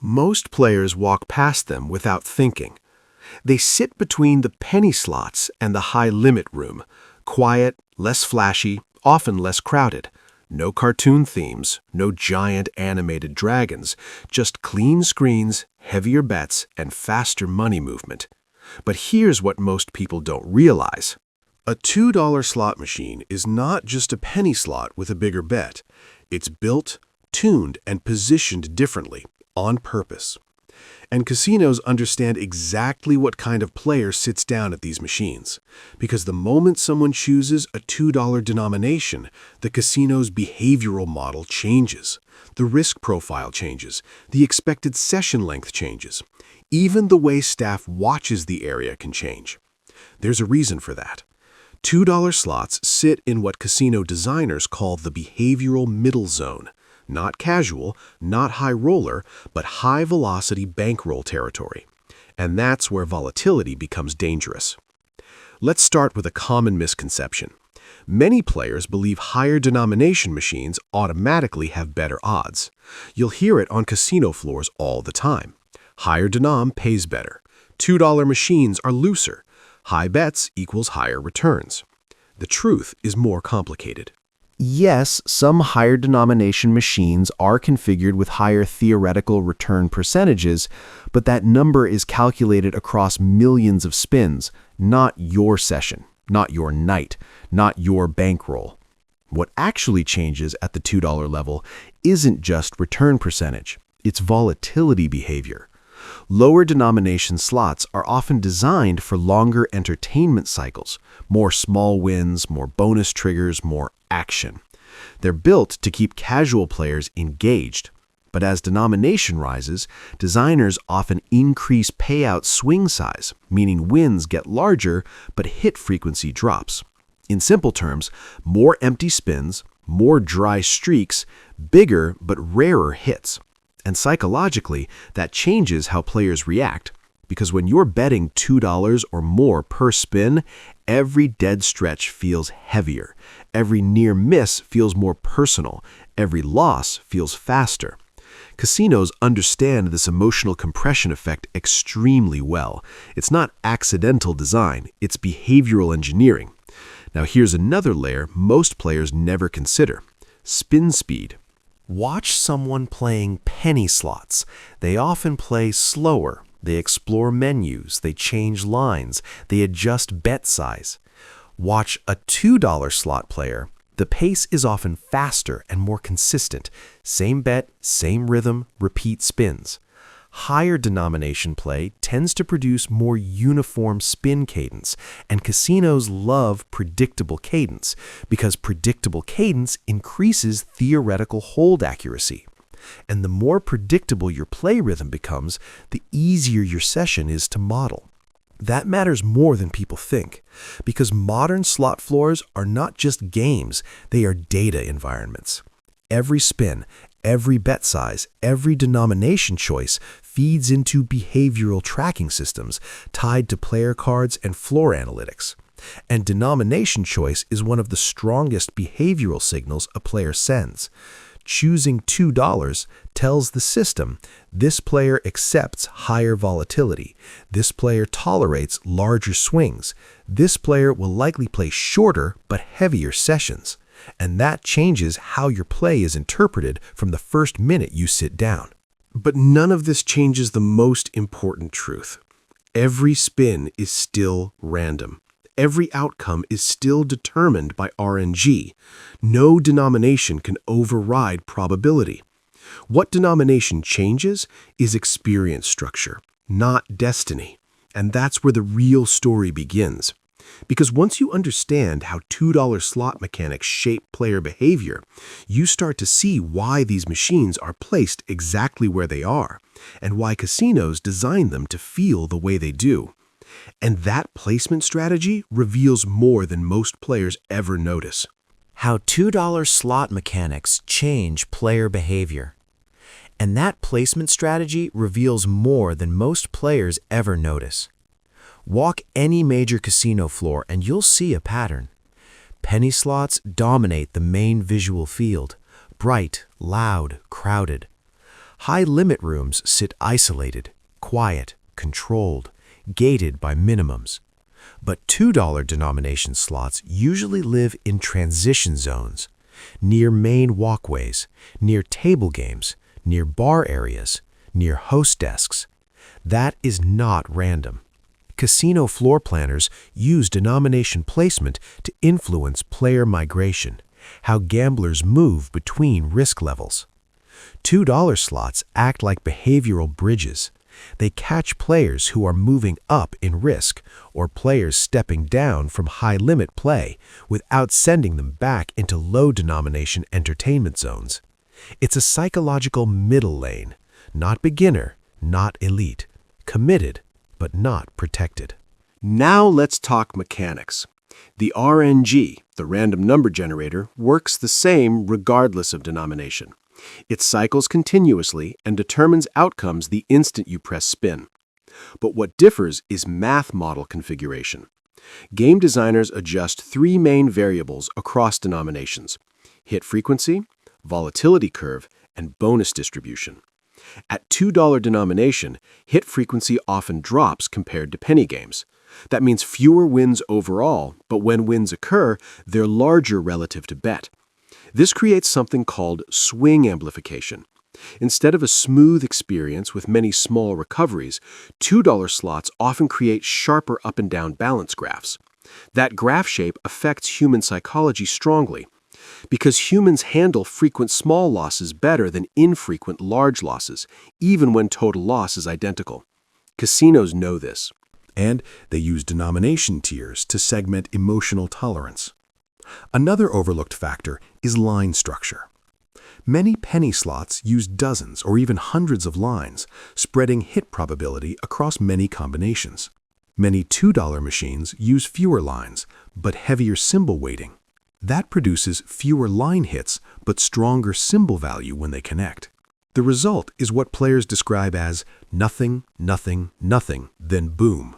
Most players walk past them without thinking. They sit between the penny slots and the high-limit room, quiet, less flashy, often less crowded. No cartoon themes, no giant animated dragons, just clean screens, heavier bets, and faster money movement. But here's what most people don't realize. A $2 slot machine is not just a penny slot with a bigger bet. It's built, tuned, and positioned differently, on purpose. And casinos understand exactly what kind of player sits down at these machines. Because the moment someone chooses a $2 denomination, the casino's behavioral model changes. The risk profile changes. The expected session length changes. Even the way staff watches the area can change. There's a reason for that. $2 slots sit in what casino designers call the behavioral middle zone. Not casual, not high roller, but high velocity bankroll territory. And that's where volatility becomes dangerous. Let's start with a common misconception. Many players believe higher denomination machines automatically have better odds. You'll hear it on casino floors all the time. Higher denom pays better. $2 machines are looser. High bets equals higher returns. The truth is more complicated. Yes, some higher denomination machines are configured with higher theoretical return percentages, but that number is calculated across millions of spins, not your session, not your night, not your bankroll. What actually changes at the $2 level isn't just return percentage, it's volatility behavior. Lower denomination slots are often designed for longer entertainment cycles, more small wins, more bonus triggers, more action. They're built to keep casual players engaged. But as denomination rises, designers often increase payout swing size, meaning wins get larger, but hit frequency drops. In simple terms, more empty spins, more dry streaks, bigger but rarer hits. And psychologically, that changes how players react, because when you're betting $2 or more per spin, every dead stretch feels heavier, every near miss feels more personal, every loss feels faster. Casinos understand this emotional compression effect extremely well. It's not accidental design, it's behavioral engineering. Now here's another layer most players never consider: spin speed. Watch someone playing penny slots. They often play slower. They explore menus. They change lines. They adjust bet size. Watch a $2 slot player. The pace is often faster and more consistent. Same bet, same rhythm, repeat spins. Higher denomination play tends to produce more uniform spin cadence, and casinos love predictable cadence because predictable cadence increases theoretical hold accuracy. And the more predictable your play rhythm becomes, the easier your session is to model. That matters more than people think, because modern slot floors are not just games, they are data environments. Every spin, every bet size, every denomination choice feeds into behavioral tracking systems tied to player cards and floor analytics. And denomination choice is one of the strongest behavioral signals a player sends. Choosing $2 tells the system this player accepts higher volatility, this player tolerates larger swings, this player will likely play shorter but heavier sessions. And that changes how your play is interpreted from the first minute you sit down. But none of this changes the most important truth. Every spin is still random. Every outcome is still determined by RNG. No denomination can override probability. What denomination changes is experience structure, not destiny. And that's where the real story begins. Because once you understand how $2 slot mechanics shape player behavior, you start to see why these machines are placed exactly where they are, and why casinos design them to feel the way they do. And that placement strategy reveals more than most players ever notice. How $2 slot mechanics change player behavior. And that placement strategy reveals more than most players ever notice. Walk any major casino floor and you'll see a pattern. Penny slots dominate the main visual field, bright, loud, crowded. High-limit rooms sit isolated, quiet, controlled, gated by minimums. But $2 denomination slots usually live in transition zones, near main walkways, near table games, near bar areas, near host desks. That is not random. Casino floor planners use denomination placement to influence player migration, how gamblers move between risk levels. $2 slots act like behavioral bridges. They catch players who are moving up in risk or players stepping down from high-limit play without sending them back into low-denomination entertainment zones. It's a psychological middle lane, not beginner, not elite, committed, but not protected. Now let's talk mechanics. The RNG, the random number generator, works the same regardless of denomination. It cycles continuously and determines outcomes the instant you press spin. But what differs is math model configuration. Game designers adjust three main variables across denominations: hit frequency, volatility curve, and bonus distribution. At $2 denomination, hit frequency often drops compared to penny games. That means fewer wins overall, but when wins occur, they're larger relative to bet. This creates something called swing amplification. Instead of a smooth experience with many small recoveries, $2 slots often create sharper up and down balance graphs. That graph shape affects human psychology strongly, because humans handle frequent small losses better than infrequent large losses, even when total loss is identical. Casinos know this. And they use denomination tiers to segment emotional tolerance. Another overlooked factor is line structure. Many penny slots use dozens or even hundreds of lines, spreading hit probability across many combinations. Many $2 machines use fewer lines, but heavier symbol weighting. That produces fewer line hits, but stronger symbol value when they connect. The result is what players describe as nothing, nothing, nothing, then boom.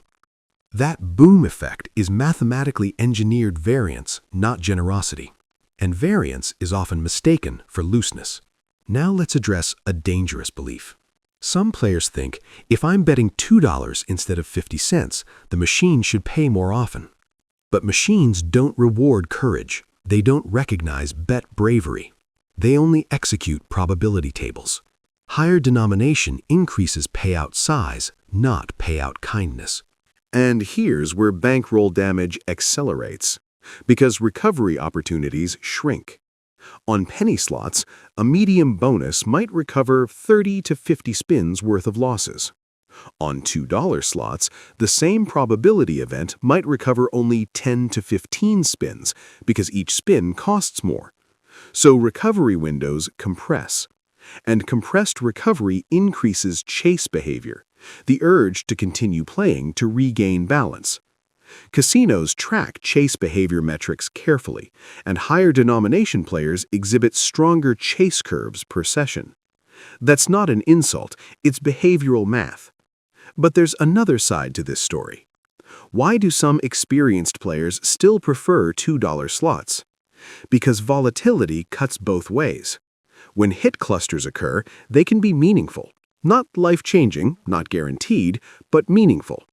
That boom effect is mathematically engineered variance, not generosity. And variance is often mistaken for looseness. Now let's address a dangerous belief. Some players think if I'm betting $2 instead of 50 cents, the machine should pay more often. But machines don't reward courage. They don't recognize bet bravery. They only execute probability tables. Higher denomination increases payout size, not payout kindness. And here's where bankroll damage accelerates, because recovery opportunities shrink. On penny slots, a medium bonus might recover 30 to 50 spins worth of losses. On $2 slots, the same probability event might recover only 10 to 15 spins because each spin costs more. So recovery windows compress. And compressed recovery increases chase behavior, the urge to continue playing to regain balance. Casinos track chase behavior metrics carefully, and higher denomination players exhibit stronger chase curves per session. That's not an insult, it's behavioral math. But there's another side to this story. Why do some experienced players still prefer $2 slots? Because volatility cuts both ways. When hit clusters occur, they can be meaningful. Not life-changing, not guaranteed, but meaningful.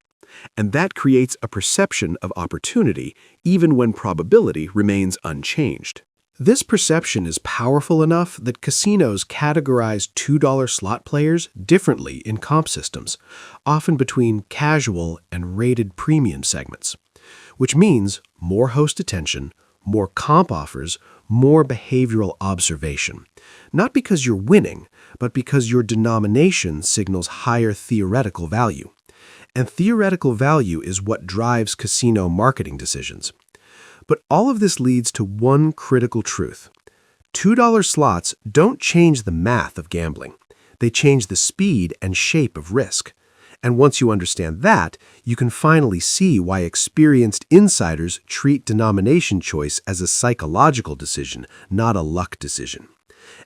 And that creates a perception of opportunity, even when probability remains unchanged. This perception is powerful enough that casinos categorize $2 slot players differently in comp systems, often between casual and rated premium segments, which means more host attention, more comp offers, more behavioral observation. Not because you're winning, but because your denomination signals higher theoretical value. And theoretical value is what drives casino marketing decisions. But all of this leads to one critical truth. $2 slots don't change the math of gambling. They change the speed and shape of risk. And once you understand that, you can finally see why experienced insiders treat denomination choice as a psychological decision, not a luck decision.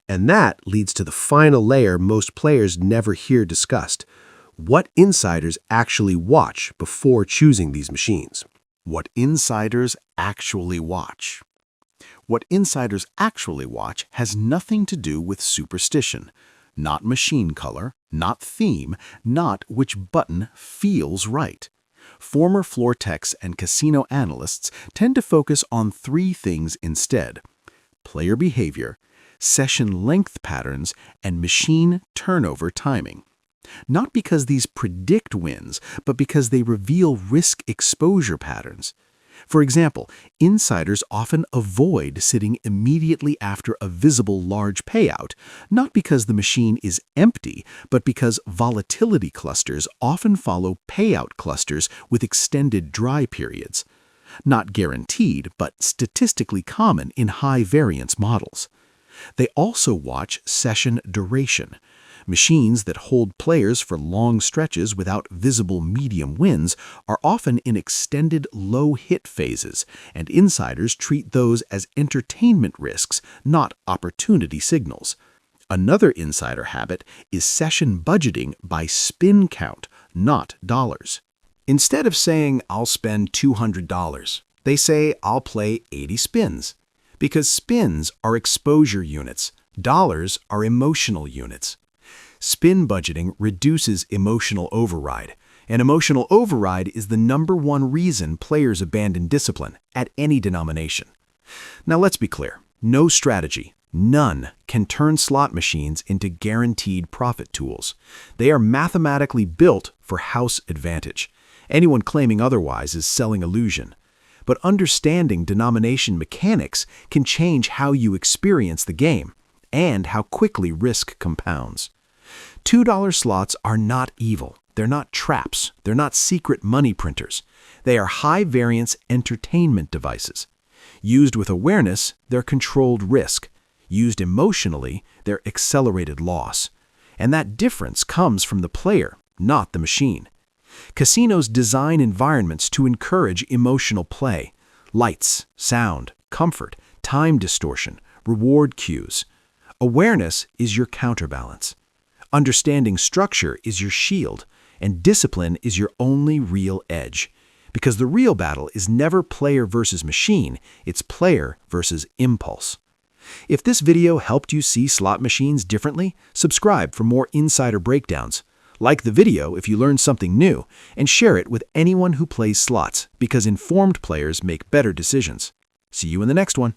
And that leads to the final layer most players never hear discussed: what insiders actually watch before choosing these machines. What insiders actually watch. What insiders actually watch has nothing to do with superstition. not machine color, not theme, not which button feels right. Former floor techs and casino analysts tend to focus on three things instead: player behavior, session length patterns, and machine turnover timing. Not because these predict wins, but because they reveal risk exposure patterns. For example, insiders often avoid sitting immediately after a visible large payout, not because the machine is empty, but because volatility clusters often follow payout clusters with extended dry periods. Not guaranteed, but statistically common in high-variance models. They also watch session duration. Machines that hold players for long stretches without visible medium wins are often in extended low-hit phases, and insiders treat those as entertainment risks, not opportunity signals. Another insider habit is session budgeting by spin count, not dollars. Instead of saying, "I'll spend $200, they say, "I'll play 80 spins." Because spins are exposure units, dollars are emotional units. Spin budgeting reduces emotional override, and emotional override is the #1 reason players abandon discipline at any denomination. Now let's be clear, no strategy, none, can turn slot machines into guaranteed profit tools. They are mathematically built for house advantage. Anyone claiming otherwise is selling illusion. But understanding denomination mechanics can change how you experience the game and how quickly risk compounds. $2 slots are not evil. They're not traps. They're not secret money printers. They are high-variance entertainment devices. Used with awareness, they're controlled risk. Used emotionally, they're accelerated loss. And that difference comes from the player, not the machine. Casinos design environments to encourage emotional play. Lights, sound, comfort, time distortion, reward cues. Awareness is your counterbalance. Understanding structure is your shield, and discipline is your only real edge. Because the real battle is never player versus machine, it's player versus impulse. If this video helped you see slot machines differently, subscribe for more insider breakdowns. Like the video if you learned something new, and share it with anyone who plays slots, because informed players make better decisions. See you in the next one.